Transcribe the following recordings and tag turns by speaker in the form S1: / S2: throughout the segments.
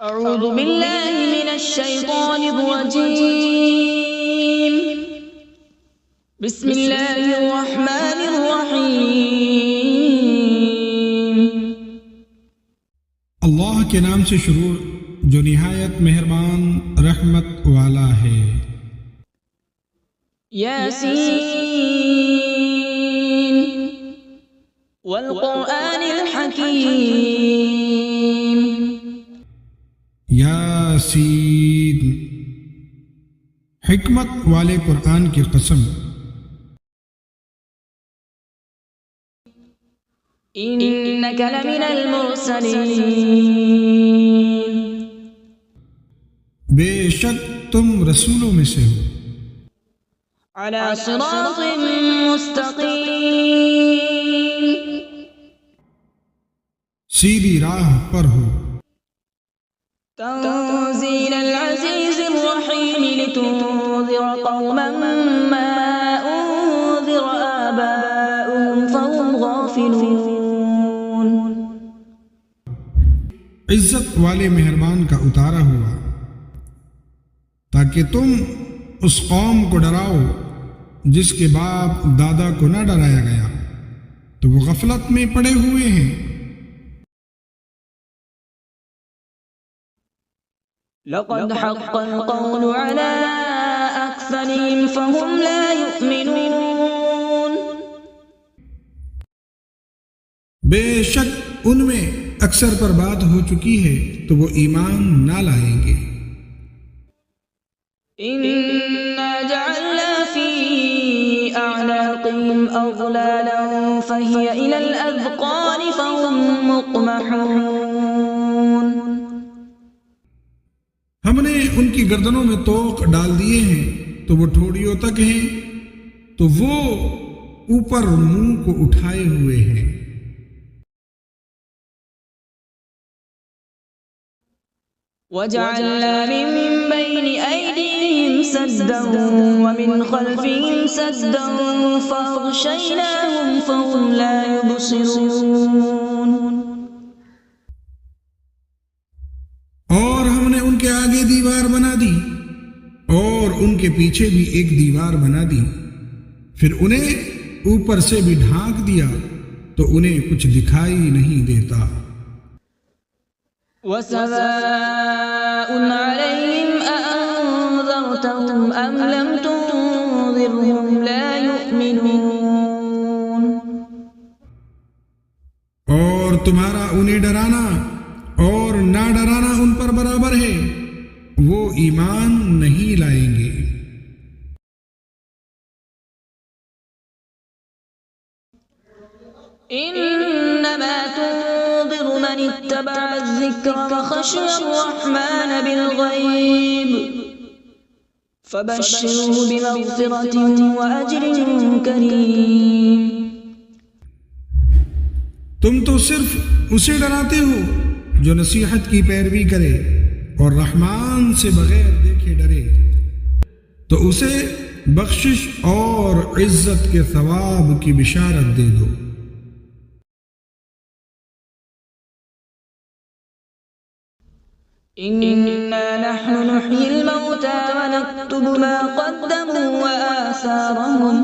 S1: أعوذ بالله من الشيطان الرجيم. بسم الله الرحمن الرحيم.
S2: اللہ کے نام سے شروع جو نہایت مہربان رحمت والا ہے.
S1: یاسین والقرآن الحکیم.
S2: یاسین، حکمت والے قرآن کی قسم.
S1: إنك لمن المرسلين.
S2: بے شک تم رسولوں میں سے ہو.
S1: على صراط مستقيم.
S2: سیدھی راہ پر ہو.
S1: تنزيل العزيز الرحيم لتنذر قوما ما أنذر آباؤهم فهم غافلون.
S2: عزت والے مہربان کا اتارا ہوا تاکہ تم اس قوم کو ڈراؤ جس کے باپ دادا کو نہ ڈرایا گیا تو وہ غفلت میں پڑے ہوئے ہیں.
S1: لقد حق القول على أكثرهم فهم لا يؤمنون.
S2: بے شک ان میں اکثر پر بات ہو چکی ہے تو وہ ایمان نہ لائیں گے.
S1: إنا جعلنا في أعناقهم أغلالا فهي إلى الأذقان فهم مقمحون.
S2: ہم نے ان کی گردنوں میں توق ڈال دیے ہیں تو وہ ٹھوڑیوں تک ہیں تو وہ اوپر منہ کو اٹھائے ہوئے ہیں.
S1: وجعلنا من بين أيديهم سدا ومن خلفهم سدا فأغشيناهم فهم لا يبصرون.
S2: اور ہم نے ان کے آگے دیوار بنا دی اور ان کے پیچھے بھی ایک دیوار بنا دی، پھر انہیں اوپر سے بھی ڈھانک دیا تو انہیں کچھ دکھائی نہیں دیتا.
S1: وسواء عليهم أأنذرتهم أم لم تنذرهم لا يؤمنون.
S2: اور تمہارا انہیں ڈرانا اور نہ ڈرانا ان پر برابر ہے، وہ ایمان نہیں لائیں گے.
S1: إنما تنذر من اتبع الذكر وخشي الرحمن بالغيب فبشره بمغفرة وأجر كريم.
S2: تم تو صرف اسے ڈراتے ہو جو نصیحت کی پیروی کرے اور رحمان سے بغیر دیکھے ڈرے، تو اسے بخشش اور عزت کے ثواب کی بشارت دے دو.
S1: إنا نحن نحيي الموتى ونكتب ما قدموا وآثارهم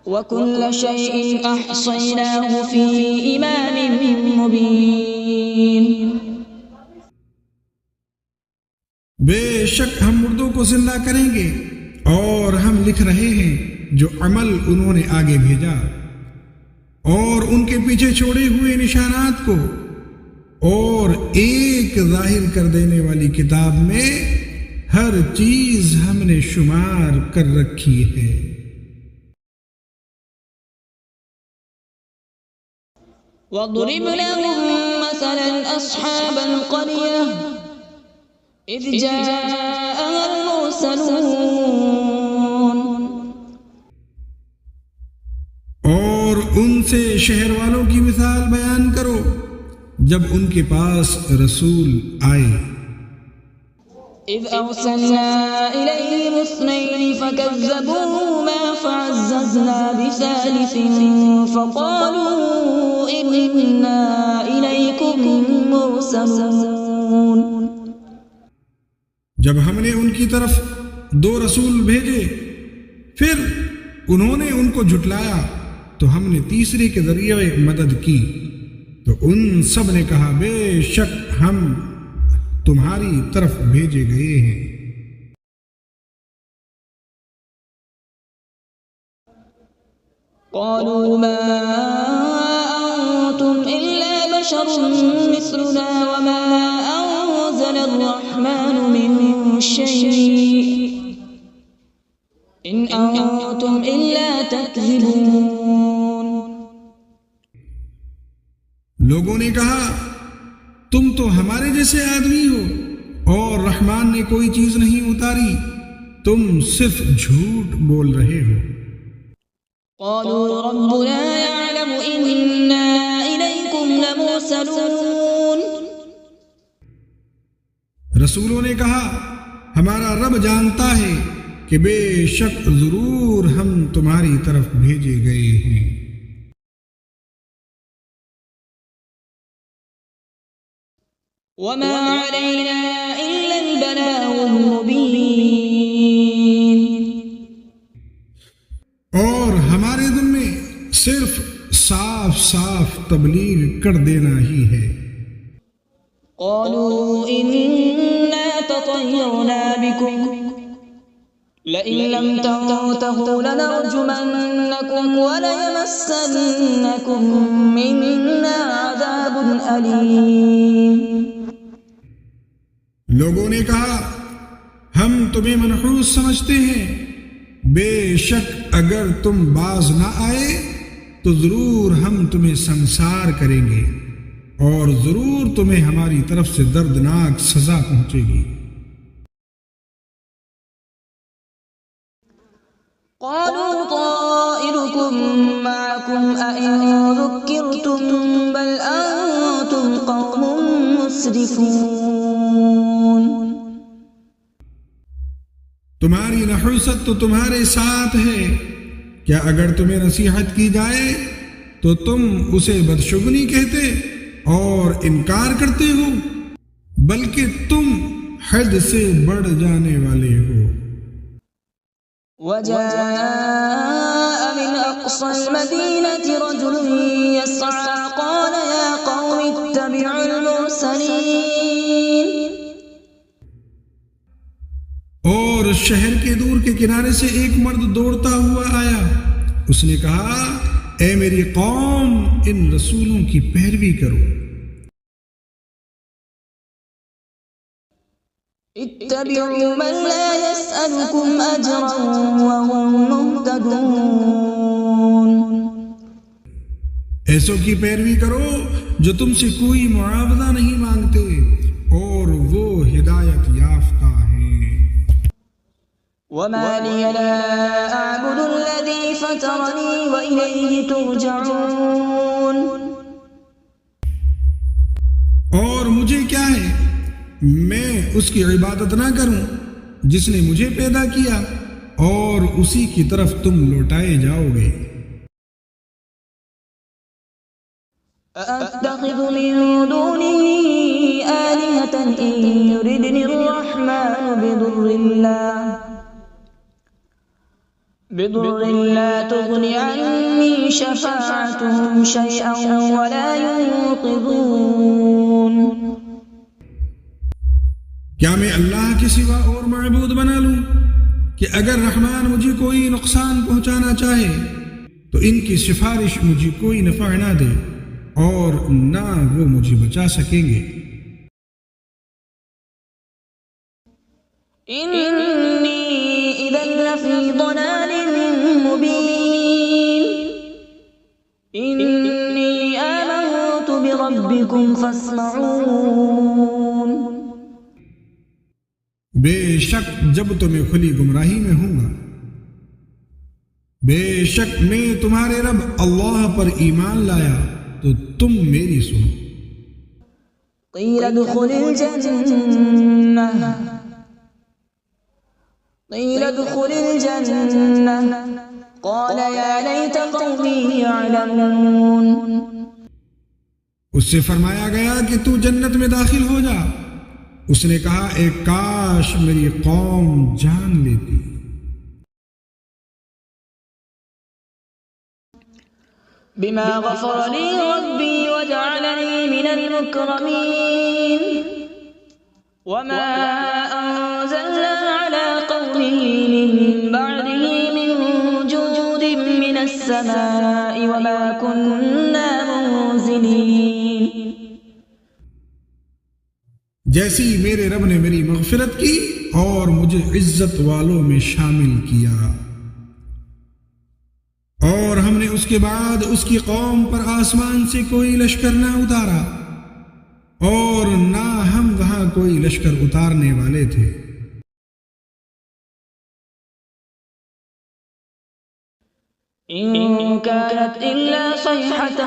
S1: وكل شيء أحصيناه في إمام مبين.
S2: بے شک ہم مردوں کو زندہ کریں گے اور ہم لکھ رہے ہیں جو عمل انہوں نے آگے بھیجا اور ان کے پیچھے چھوڑے ہوئے نشانات کو، اور ایک ظاہر کر دینے والی کتاب میں ہر چیز ہم نے شمار کر رکھی ہے.
S1: وَاضْرِبْ لَهُم مَّثَلًا أَصْحَابَ الْقَرْيَةِ إِذْ جَاءَهَا الْمُرْسَلُونَ.
S2: اور ان سے شہر والوں کی مثال بیان کرو جب ان کے پاس رسول آئے.
S1: إِذْ أَرْسَلْنَا إِلَيْهِمُ اثْنَيْنِ فَكَذَّبُوهُمَا فَعَزَّزْنَا بِثَالِثٍ فَقَالُوا إِنَّا إِلَيْكُمْ مُرْسَلُونَ.
S2: جب ہم نے ان کی طرف 2 رسول بھیجے پھر انہوں نے ان کو جھٹلایا تو ہم نے تیسرے کے ذریعے مدد کی تو ان سب نے کہا بے شک ہم تمہاری طرف بھیجے گئے ہیں۔
S1: قالوا ما أنتم إلا بشر مثلنا وما أنزل الرحمن من شيء إن أنتم إلا تكذبون۔
S2: لوگوں نے کہا تم تو ہمارے جیسے آدمی ہو اور رحمان نے کوئی چیز نہیں اتاری، تم صرف جھوٹ بول رہے ہو۔
S1: قالوا ربنا يعلم إنا إليكم لمرسلون۔
S2: رسولوں نے کہا ہمارا رب جانتا ہے کہ بے شک ضرور ہم تمہاری طرف بھیجے گئے ہیں۔
S1: وما علينا إلا البلاغ المبين۔
S2: اور ہمارے ذمے صرف صاف صاف تبلیغ کر دینا ہی ہے۔
S1: قالوا إنا تطيرنا بكم لئن لم تنتهوا لنرجمنكم وليمسنكم منا عذاب أليم۔
S2: لوگوں نے کہا ہم تمہیں منحوس سمجھتے ہیں، بے شک اگر تم باز نہ آئے تو ضرور ہم تمہیں سنسار کریں گے اور ضرور تمہیں ہماری طرف سے دردناک سزا پہنچے گی۔
S1: قالوا طائركم معكم أئن ذكرتم بل أنتم قوم مسرفون۔
S2: تمہاری نحوست تو تمہارے ساتھ ہے، کیا اگر تمہیں نصیحت کی جائے تو تم اسے بدشگنی کہتے اور انکار کرتے ہو، بلکہ تم حد سے بڑھ جانے والے ہو۔
S1: وجاء من أقصى المدينة رجل يسعى قال يا قوم اتبعوا المرسلين۔
S2: اور شہر کے دور کے کنارے سے ایک مرد دوڑتا ہوا آیا، اس نے کہا اے میری قوم ان رسولوں کی پیروی کرو۔
S1: اتبعوا من لا يسألكم أجرا وهم مهتدون۔
S2: ایسوں کی پیروی کرو جو تم سے کوئی معاوضہ نہیں مانگتے اور وہ ہدایت یافتہ ہیں۔
S1: وما لي لا أعبد الذي فطرني وإليه ترجعون۔
S2: اور مجھے کیا ہے میں اس کی عبادت نہ کروں جس نے مجھے پیدا کیا اور اسی کی طرف تم لوٹائے جاؤ گے۔
S1: أأتخذ من دونه آلهة إن يردني الرحمن بضر لا تغن عني شفاعتهم شيئا ولا ينقذون۔
S2: کیا میں اللہ کے سوا اور معبود بنا لوں کہ اگر رحمان مجھے کوئی نقصان پہنچانا چاہے تو ان کی سفارش مجھے کوئی نفع نہ دے اور نہ وہ مجھے بچا سکیں گے۔
S1: إني إذا لفي ضلال مبين۔ إني آمنت بربكم فاسمعون۔
S2: بے شک جب تمہیں کھلی گمراہی میں ہوں گا، بے شک میں تمہارے رب اللہ پر ایمان لایا تو تم میری سنو۔
S1: قيل ادخل الجنة قال يا ليت قومي يعلمون۔
S2: اس سے فرمایا گیا کہ تو جنت میں داخل ہو جا، اس نے کہا ایک کاش میری قوم جان لیتی۔
S1: بما غفر لي ربي وجعلني من المكرمين وما أنزلنا على قومه من بعده من جود من السماء وما كنا منزلين۔
S2: جیسی میرے رب نے میری مغفرت کی اور مجھے عزت والوں میں شامل کیا، اور ہم نے اس کے بعد اس کی قوم پر آسمان سے کوئی لشکر نہ اتارا، اور نہ ہم وہاں کوئی لشکر اتارنے والے تھے۔
S1: إن كانت إلا صيحة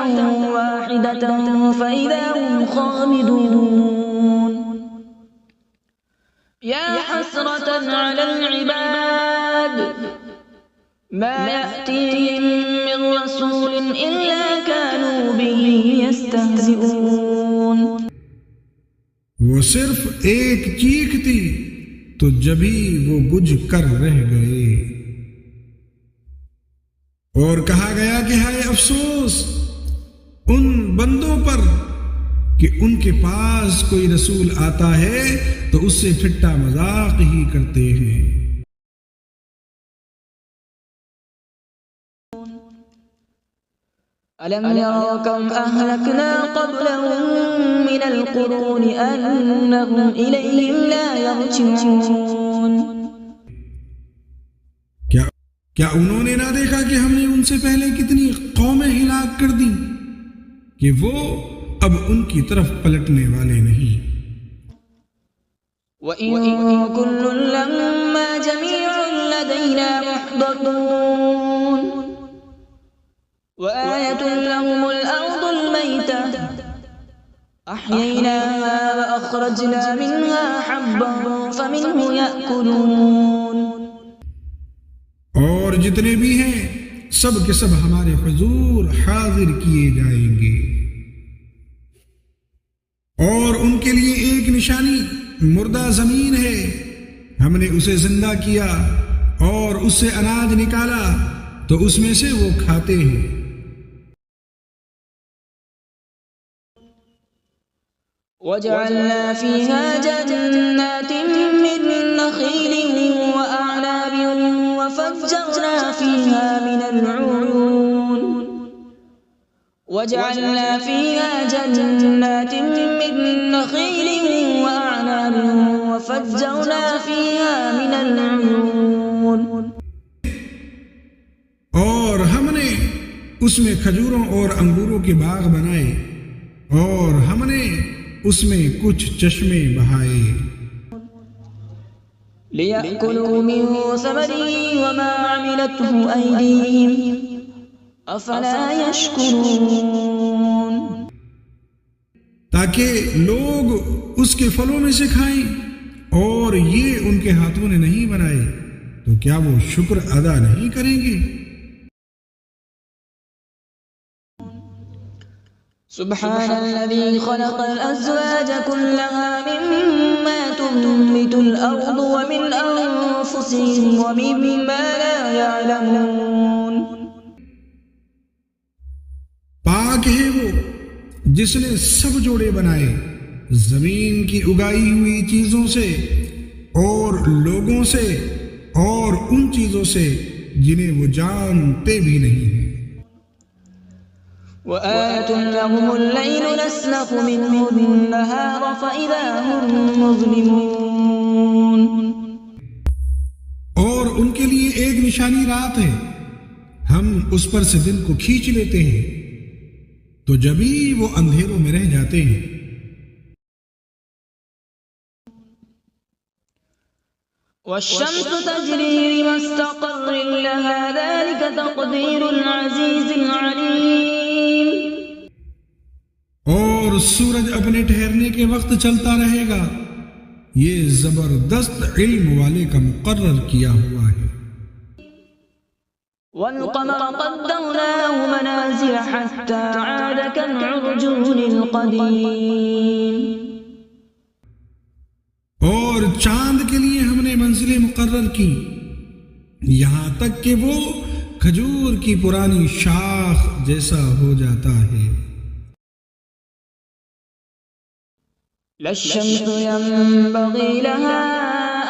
S1: واحدة فإذا هم خامدون۔ يا حسرة على العباد ما يأتيهم من رسول إلا كانوا به يستهزئون۔
S2: وہ صرف ایک چیخ تھی تو جبھی وہ بجھ کر رہ گئے، اور کہا گیا کہ ہائے افسوس ان بندوں پر کہ ان کے پاس کوئی رسول آتا ہے تو اس سے ٹھٹا مذاق ہی کرتے ہیں۔
S1: ألم يروا كم أهلكنا قبلهم من القرون أنهم إليهم لا يرجعون۔
S2: کیا انہوں نے نہ دیکھا کہ ہم نے ان سے پہلے کتنی قومیں ہلاک کر دیں کہ وہ اب ان کی طرف پلٹنے والے نہیں۔
S1: وَإِن كُلٌّ لَّمَّا جَمِيعٌ لَّدَيْنَا مُحْضَرُونَ وَآيَةٌ لَّهُمُ الْأَرْضُ الْمَيْتَةُ أَحْيَيْنَاهَا وَأَخْرَجْنَا مِنْهَا حَبًّا فَمِنْهُ يَأْكُلُونَ۔
S2: اور جتنے بھی ہیں سب کے سب ہمارے حضور حاضر کیے جائیں گے، اور ان کے لیے ایک نشانی مردہ زمین ہے، ہم نے اسے زندہ کیا اور اس سے اناج نکالا تو اس میں سے وہ کھاتے ہیں۔
S1: وَجَعَلْنَا فِيهَا جَنَّاتٍ مِّن نَّخِيلٍ وَأَعْنَابٍ وَفَجَّرْنَا فِيهَا مِنَ الْعُيُونِ وَجَعَلْنَا فِيهَا جَنَّاتٍ مِّن نَّخِيلٍ وَأَعْنَابٍ وَفَجَّرْنَا فِيهَا مِنَ الْعُيُونِ۔
S2: اور ہم نے اس میں کھجوروں اور انگوروں کے باغ بنائے، اور ہم نے اس میں کچھ چشمے بہائے۔
S1: لِيَأْكُلُوا مِن ثَمَرِهِ وَمَا عَمِلَتْهُ أَيْدِيهِمْ أَفَلَا يَشْكُرُونَ۔
S2: تاکہ لوگ اس کے پھلوں میں سے کھائیں، اور یہ ان کے ہاتھوں نے نہیں بنائے تو کیا وہ شکر ادا نہیں کریں گے؟
S1: سبحان الذي خلق الأزواج كلها مما تنبت الأرض ومن أنفسهم ومما لا يعلمون۔
S2: پاک ہے وہ جس نے سب جوڑے بنائے زمین کی اگائی ہوئی چیزوں سے اور لوگوں سے اور ان چیزوں سے جنہیں وہ جانتے بھی نہیں ہیں۔
S1: وآيَةٌ لَّهُمُ اللَّيْلُ نَسْلَخُ مِنْهُ النَّهَارَ فَإِذَا هُم مُّظْلِمُونَ۔
S2: اور ان کے لیے ایک نشانی رات ہے، ہم اس پر سے دن کو کھینچ لیتے ہیں تو جبھی وہ اندھیروں میں رہ جاتے ہیں۔
S1: والشمس تجري لمستقر لها ذلك تقدير العزيز العليم۔
S2: اور سورج اپنے ٹھہرنے کے وقت چلتا رہے گا، یہ زبردست علم والے کا مقرر کیا ہوا ہے۔
S1: والقمر قدرناه منازل حتى عاد كالعرجون القديم۔
S2: اور چاند کے لیے ہم نے منزلیں مقرر کی یہاں تک کہ وہ کھجور کی پرانی شاخ جیسا ہو جاتا ہے.
S1: لا الشمس ينبغي لها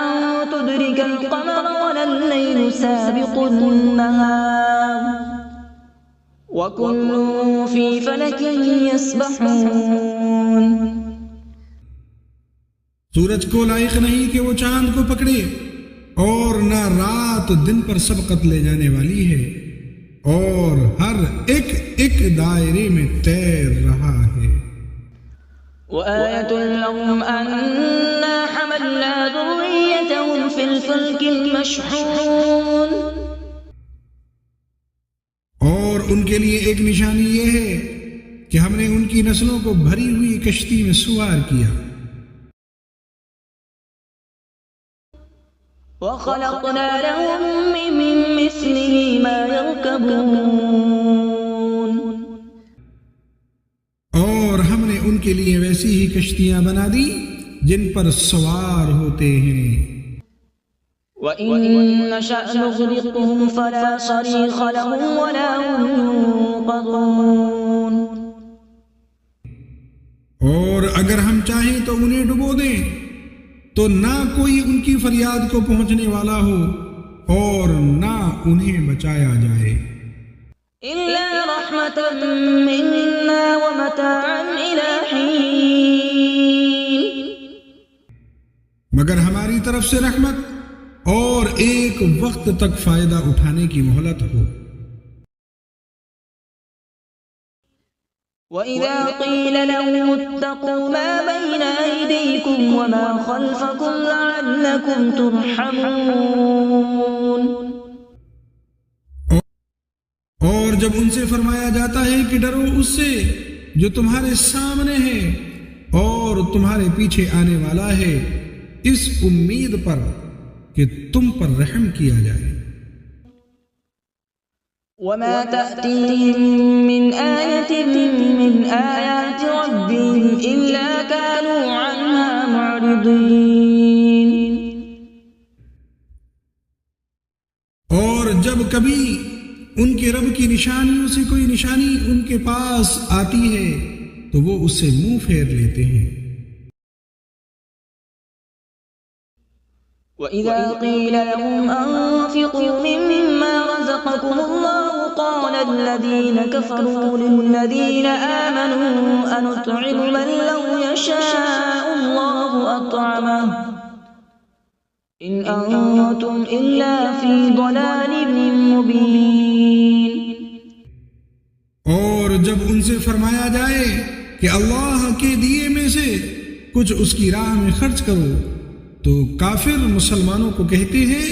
S1: أن تدرك القمر ولا الليل سابق النهار وكل في فلك يسبحون.
S2: سورج کو لائق نہیں کہ وہ چاند کو پکڑے اور نہ رات دن پر سبقت لے جانے والی ہے اور ہر ایک ایک دائرے میں تیر رہا ہے.
S1: وآية لهم أنا حملنا ذريتهم في الفلك المشحون.
S2: اور ان کے لیے ایک نشانی یہ ہے کہ ہم نے ان کی نسلوں کو بھری ہوئی کشتی میں سوار کیا.
S1: وخلقنا لهم من مثله ما يركبون.
S2: اور ہم نے ان کے لیے ویسی ہی کشتیاں بنا دی جن پر سوار ہوتے ہیں.
S1: وَإِن نَّشَأْ نُغْرِقْهُمْ فَلَا صَرِيخَ لَهُمْ وَلَا هُمْ يُنقَذُونَ.
S2: اور اگر ہم چاہیں تو انہیں ڈبو دیں تو نہ کوئی ان کی فریاد کو پہنچنے والا ہو اور نہ انہیں بچایا جائے.
S1: إِلَّا رَحْمَةً مِّنَّا وَمَتَاعًا إِلَىٰ حِينٍ.
S2: مگر ہماری طرف سے رحمت اور ایک وقت تک فائدہ اٹھانے کی مہلت ہو.
S1: وَإِذَا قِيلَ لَهُمُ اتَّقُوا مَا بَيْنَ أَيْدِيكُمْ وَمَا خَلْفَكُمْ لَعَلَّكُمْ تُرْحَمُونَ.
S2: اور جب ان سے فرمایا جاتا ہے کہ ڈرو اس سے جو تمہارے سامنے ہے اور تمہارے پیچھے آنے والا ہے اس امید پر کہ تم پر رحم کیا جائے.
S1: وَمَا تَأْتِيهِم مِّنْ آيَةٍ مِّنْ آيَاتِ رَبِّهِمْ إِلَّا كَانُوا عَنْهَا مُعْرِضِينَ.
S2: اور جب کبھی ان کے رب کی نشانیوں سے کوئی نشانی ان کے پاس آتی ہے تو وہ اس سے منہ پھیر لیتے ہیں.
S1: وَإِذَا قِيلَ لَهُمْ أَنفِقُوا مِمَّا رَزَقَكُمُ اللَّهُ قَالَ الَّذِينَ كَفَرُوا لِلَّذِينَ آمَنُوا أَنُطْعِمُ مَن لَّوْ يَشَاءُ اللَّهُ أَطْعَمَهُ إِنْ أَنتُمْ إِلَّا فِي ضَلَالٍ مُّبِينٍ.
S2: اور جب ان سے فرمایا جائے کہ اللہ کے دیے میں سے کچھ اس کی راہ میں خرچ کرو تو کافر مسلمانوں کو کہتے ہیں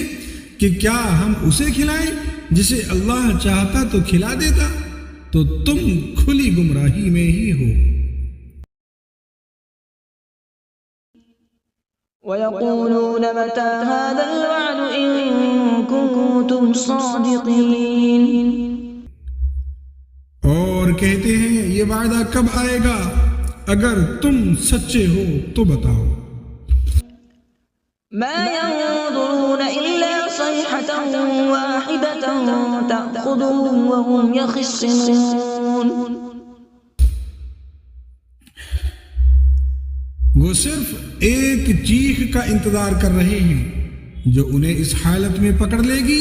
S2: کہ کیا ہم اسے کھلائیں جسے اللہ چاہتا تو کھلا دیتا، تو تم کھلی گمراہی میں ہی ہو.
S1: وَيَقُولُونَ مَتَىٰ هَٰذَا الْوَعْدُ إِن كُنتُمْ صَادِقِينَ.
S2: اور کہتے ہیں یہ وعدہ کب آئے گا، اگر تم سچے ہو تو بتاؤ.
S1: مَا يَنظُرُونَ إِلَّا صَيْحَةً وَاحِدَةً تَأْخُذُهُمْ وَهُمْ يَخِصِّمُونَ.
S2: وہ صرف ایک چیخ کا انتظار کر رہے ہیں جو انہیں اس حالت میں پکڑ لے گی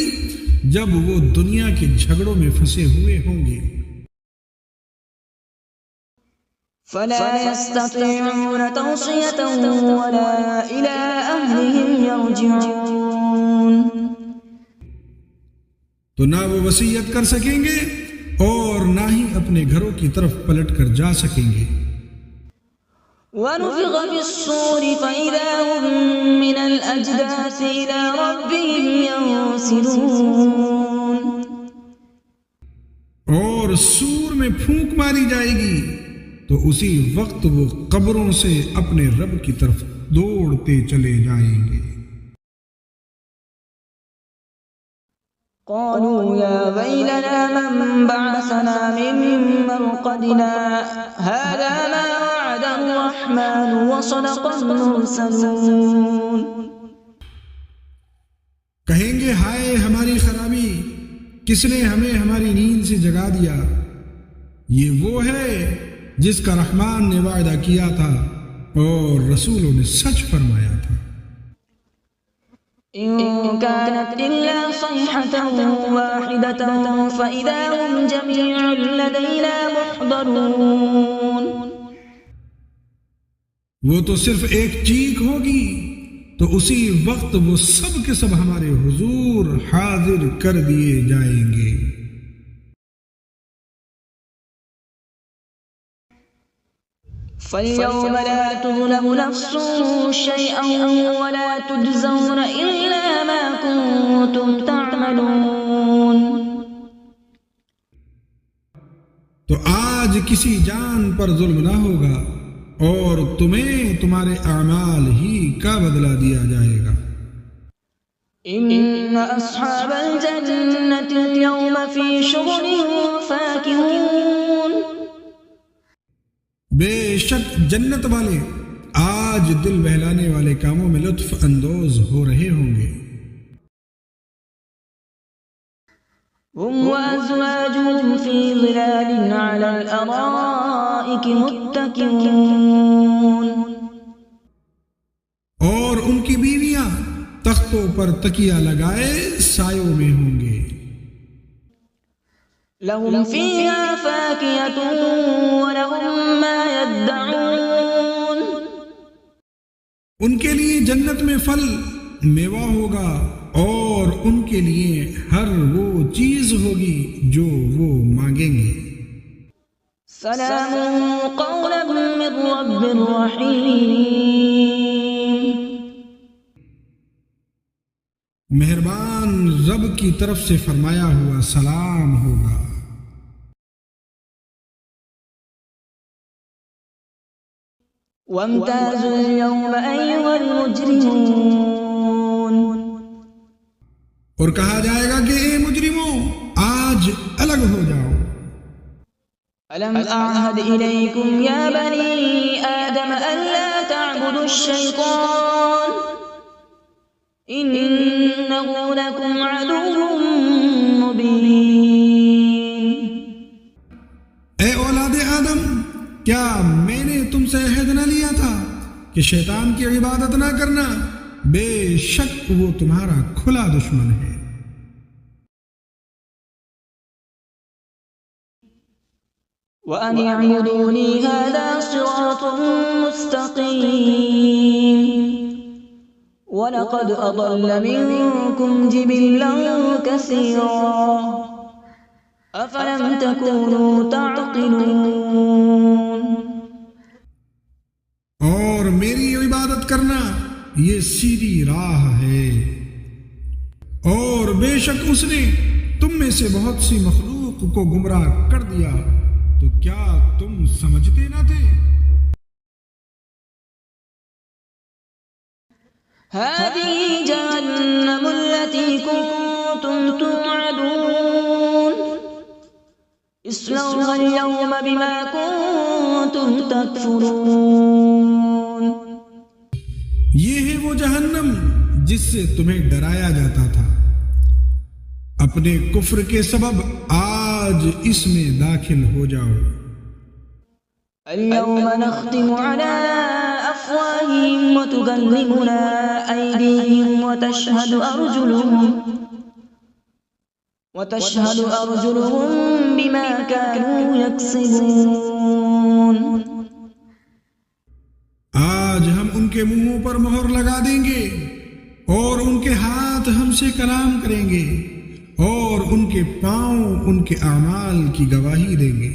S2: جب وہ دنیا کے جھگڑوں میں پھنسے ہوئے ہوں گے.
S1: فَلَا يَسْتَطِيعُونَ تَوْصِيَةً وَلَا إِلَىٰ أَهْلِهِمْ يَرْجِعُونَ.
S2: تو نہ وہ وصیت کر سکیں گے اور نہ ہی اپنے گھروں کی طرف پلٹ کر جا سکیں گے.
S1: وَنُفِخَ فِي الصُّورِ فَإِذَا هُم مِّنَ الْأَجْدَاثِ إِلَىٰ رَبِّهِمْ يَنسِلُونَ.
S2: اور سور میں پھونک ماری جائے گی تو اسی وقت وہ قبروں سے اپنے رب کی طرف دوڑتے چلے جائیں گے.
S1: قالوا يا ويلنا من بعثنا من مرقدنا هذا ما وعد الرحمن وصدق المرسلون.
S2: کہیں گے ہائے ہماری خرابی، کس نے ہمیں ہماری نیند سے جگا دیا؟ یہ وہ ہے جس کا رحمان نے وعدہ کیا تھا اور رسولوں نے سچ فرمایا تھا.
S1: إن كانت إلا صيحة واحدة فإذا هم جميع لدينا محضرون.
S2: وہ تو صرف ایک چیخ ہوگی تو اسی وقت وہ سب کے سب ہمارے حضور حاضر کر دیے جائیں گے.
S1: فاليوم لا تظلم نفس شيئا ولا تجزون إلا ما كنتم تعملون.
S2: تو آج کسی جان پر ظلم نہ ہوگا اور تمہیں تمہارے اعمال ہی کا بدلہ دیا جائے گا.
S1: إن أصحاب الجنة اليوم في شغل فاكهون.
S2: بے شک جنت والے آج دل بہلانے والے کاموں میں لطف اندوز ہو رہے ہوں گے.
S1: هم وأزواجهم في ظلال على الأرائك متكئون.
S2: اور ان کی بیویاں تختوں پر تکیہ لگائے سایوں میں ہوں گے.
S1: لهم فيها فاكهة ولهم ما يدعون.
S2: ان کے لیے جنت میں پھل میوہ ہوگا اور ان کے لیے ہر وہ چیز ہوگی جو وہ مانگیں گے.
S1: سلام قولا من رب رحیم.
S2: مہربان رب کی طرف سے فرمایا ہوا سلام ہوگا.
S1: وامتازوا اليوم أيها المجرمون.
S2: اور کہا جائے گا کہ اے مجرموں آج الگ ہو جاؤ.
S1: ألم أعهد إليكم يا بني آدم ألا تعبدوا الشيطان إنه لكم عدو مبين.
S2: اے اولاد آدم، کیا میں نے تم سے عہد نہ لیا تھا کہ شیطان کی عبادت نہ کرنا؟ بے شک وہ تمہارا کھلا دشمن ہے.
S1: وأن اعبدوني هذا صراط مستقيم. ولقد أضل منكم جبلا كثيرا أفلم تكونوا تعقلون.
S2: اور میری عبادت کرنا یہ سیدھی راہ ہے، اور بے شک اس نے تم میں سے بہت سی مخلوق کو گمراہ کر دیا، تو کیا تم سمجھتے نہ تھے؟
S1: هذه جهنم التي كنتم توعدون اصلوها اليوم بما كنتم تكفرون.
S2: یہ ہے وہ جہنم جس سے تمہیں ڈرایا جاتا تھا، اپنے کفر کے سبب آج اس میں داخل ہو جاؤ.
S1: اليوم نختم على أفواههم وتكلمنا أيديهم وتشهد أرجلهم بما كانوا يكسبون.
S2: آج ہم ان کے منہوں پر مہر لگا دیں گے اور ان کے ہاتھ ہم سے کلام کریں گے اور ان کے پاؤں ان کے اعمال کی گواہی دیں گے.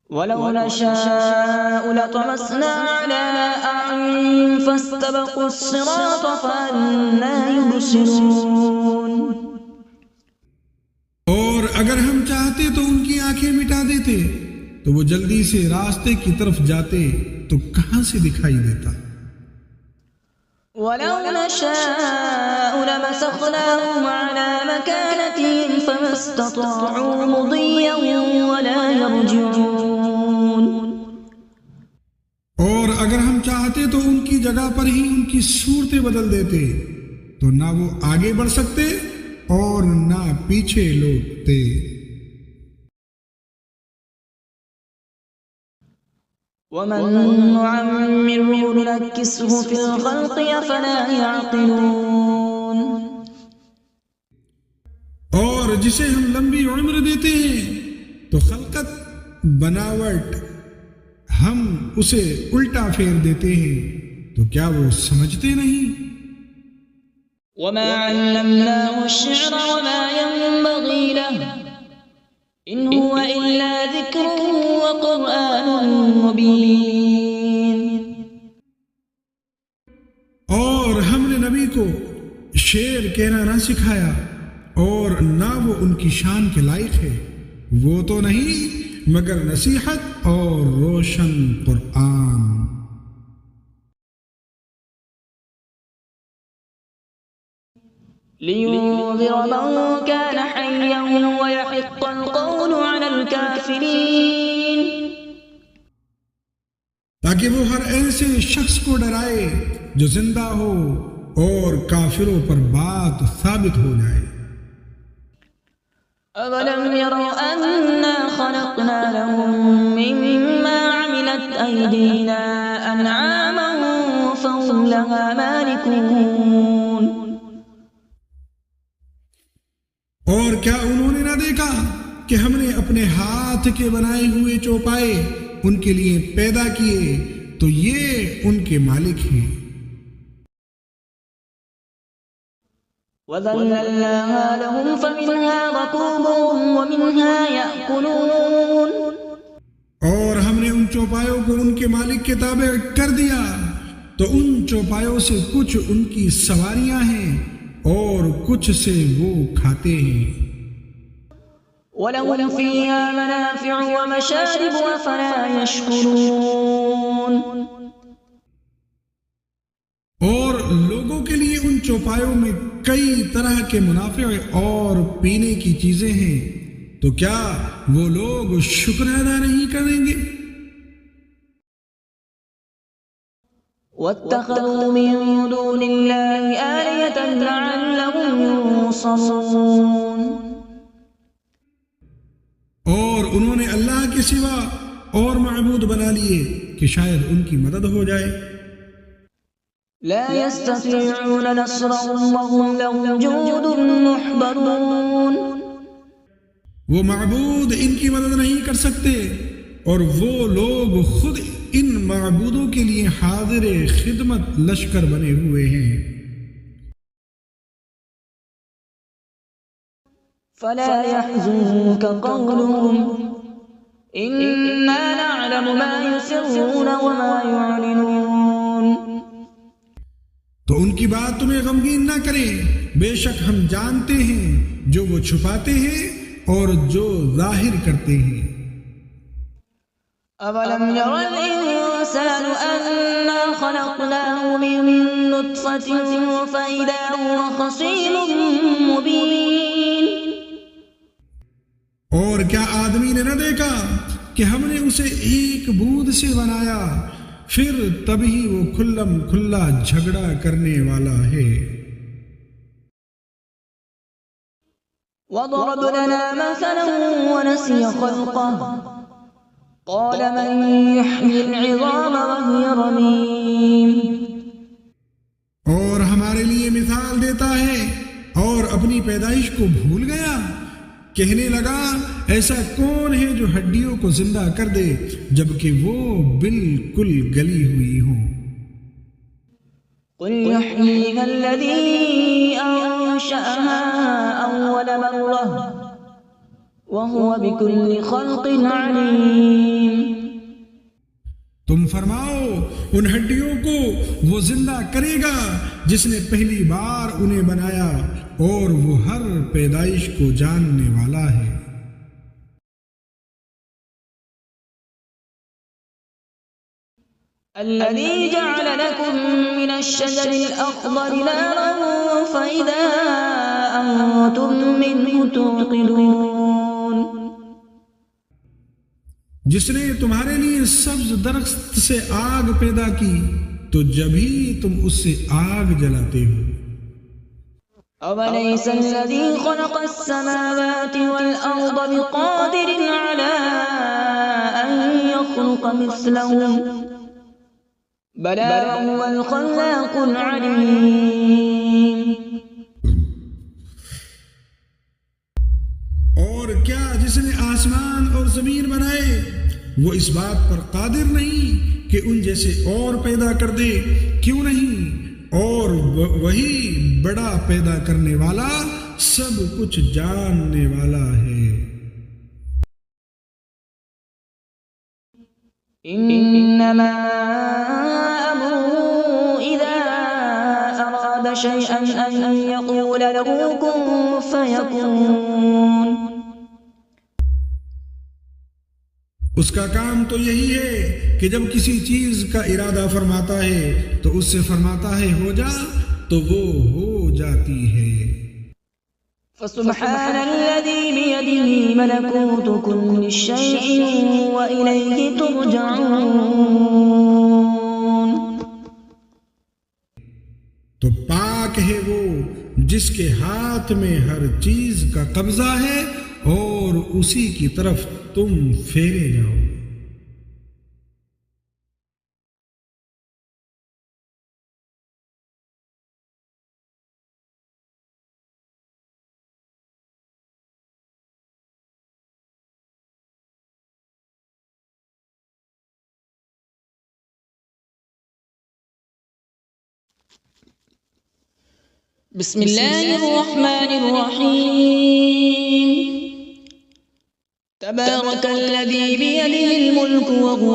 S1: وَلَوْ نَشَاءُ لَطَمَسْنَا عَلَىٰ أَعْيُنِهِمْ فَاسْتَبَقُوا الصِّرَاطَ فَأَنَّىٰ يُبْصِرُونَ.
S2: اور اگر ہم چاہتے تو ان کی آنکھیں مٹا دیتے تو وہ جلدی سے راستے کی طرف جاتے تو کہاں سے دکھائی دیتا.
S1: وَلَوْ نَشَاءُ لَمَسَخْنَاهُمْ عَلَى مَكَانَتِهِمْ فَمَا اسْتَطَاعُوا مُضِيًّا وَلَا يَرْجِعُونَ۔
S2: اور اگر ہم چاہتے تو ان کی جگہ پر ہی ان کی صورتیں بدل دیتے، تو نہ وہ آگے بڑھ سکتے اور نہ پیچھے لوٹتے۔
S1: وَمَن نُّعَمِّرْهُ نُنَكِّسْهُ فِي الْخَلْقِ أَفَلَا يَعْقِلُونَ۔
S2: اور جسے ہم لمبی عمر دیتے ہیں تو خلقت بناوٹ ہم اسے الٹا پھیر دیتے ہیں، تو کیا وہ سمجھتے نہیں؟
S1: وَمَا عَلَّمْنَاهُ الشِّعْرَ وَمَا يَنبَغِي لَهُ إِنْ هُوَ إِلَّا ذِكْرٌ وَقُرْآنٌ مُبِينٌ۔
S2: اور ہم نے نبی کو شعر کہنا نہ سکھایا اور نہ وہ ان کی شان کے لائق ہے، وہ تو نہیں مگر نصیحت اور روشن قرآن۔
S1: لِيُنذِرَ مَن كَانَ حَيًّا وَيَحِقَّ الْقَوْلُ عَلَى الْكَافِرِينَ۔
S2: تاکہ وہ ہر ایسے شخص کو ڈرائے جو زندہ ہو اور کافروں پر بات ثابت ہو جائے۔
S1: أَوَلَمْ يَرَوْا أَنَّا خَلَقْنَا لَهُم مِّمَّا عَمِلَتْ أَيْدِينَا أَنْعَامًا فَهُمْ لَهَا مَالِكُونَ۔
S2: اور کیا انہوں نے نہ دیکھا کہ ہم نے اپنے ہاتھ کے بنائے ہوئے چوپائے ان کے لیے پیدا کیے، تو یہ ان کے مالک ہیں۔
S1: وَذَلَّلْنَاهَا لَهُمْ فَمِنْهَا رَكُوبُهُمْ وَمِنْهَا يَأْكُلُونَ۔
S2: اور ہم نے ان چوپایوں کو ان کے مالک کے تابع کر دیا، تو ان چوپایوں سے کچھ ان کی سواریاں ہیں اور کچھ سے وہ کھاتے ہیں۔
S1: وَلَهُمْ فِيهَا مَنَافِعُ وَمَشَارِبُ أَفَلَا يَشْكُرُونَ۔
S2: اور لوگوں کے لیے ان چوپایوں میں کئی طرح کے منافع اور پینے کی چیزیں ہیں، تو کیا وہ لوگ شکر ادا نہیں کریں گے؟
S1: وَاتَّخَذُوا مِن دُونِ اللَّهِ آلِهَةً لَّعَلَّهُمْ يُنصَرُونَ۔
S2: اور انہوں نے اللہ کے سوا اور معبود بنا لیے کہ شاید ان کی مدد ہو جائے۔
S1: لا يستطيعون نصرهم وهم لهم جند محضرون۔
S2: وہ معبود ان کی مدد نہیں کر سکتے اور وہ لوگ خود ان معبودوں کے لیے حاضر خدمت لشکر بنے ہوئے ہیں۔
S1: فلا يحزنك قولهم إنا نعلم ما يسرون وما يعلنون۔
S2: تو ان کی بات تمہیں غمگین نہ کرے، بے شک ہم جانتے ہیں جو وہ چھپاتے ہیں اور جو ظاہر کرتے ہیں۔
S1: أَوَلَمْ يَرَ الْإِنسَانُ أَنَّا خَلَقْنَاهُ مِن نُّطْفَةٍ فَإِذَا هُوَ خَصِيمٌ مُّبِينٌ۔
S2: اور کیا آدمی نے نہ دیکھا کہ ہم نے اسے ایک بوند سے بنایا، پھر تبھی وہ کھلم کھلا جھگڑا کرنے والا ہے۔
S1: وَضَرَبْ لَنَا مَثَلًا وَنَسِيَ خَلْقَهُ قَالَ مَن يُحْيِي الْعِظَامَ وَهِيَ رَمِيمٌ۔
S2: اور ہمارے لیے مثال دیتا ہے اور اپنی پیدائش کو بھول گیا، کہنے لگا ایسا کون ہے جو ہڈیوں کو زندہ کر دے جبکہ وہ بالکل گلی ہوئی ہوں۔
S1: قُلْ يُحْيِيهَا الَّذِي أَنشَأَهَا أَوَّلَ مَرَّةٍ وَهُوَ بِكُلِّ خَلْقٍ عَلِيمٌ۔
S2: تم فرماؤ ان ہڈیوں کو وہ زندہ کرے گا جس نے پہلی بار انہیں بنایا، اور وہ ہر پیدائش کو جاننے والا ہے۔
S1: الذي جعل لكم من الشجر الأخضر نارا فإذا أنتم منه توقدون
S2: جس نے تمہارے لیے سبز درخت سے آگ پیدا کی تو جب ہی تم اس سے آگ جلاتے ہو.
S1: أوليس الذي خلق السماوات والأرض بقادر على أن يخلق مثلهم بلى وهو الخلاق العليم.
S2: اور کیا جس نے آسمان اور زمین بنائے وہ اس بات پر قادر نہیں کہ ان جیسے اور پیدا کر دے؟ کیوں نہیں؟ اور وہی بڑا پیدا کرنے والا سب کچھ جاننے والا ہے.
S1: إنما أمره إذا أراد شيئا أن يقول له كن فيكون.
S2: اس کا کام تو یہی ہے کہ جب کسی چیز کا ارادہ فرماتا ہے تو اس سے فرماتا ہے ہو جا تو وہ ہو جاتی ہے.
S1: فسبحان الذي بيده ملكوت كل شيء وإليه ترجعون.
S2: تو پاک ہے وہ جس کے ہاتھ میں ہر چیز کا قبضہ ہے اور اسی کی طرف تم پھیرے جاؤ.
S1: بسم الله الرحمن الرحيم. تبارك الذي بيده الملك وهو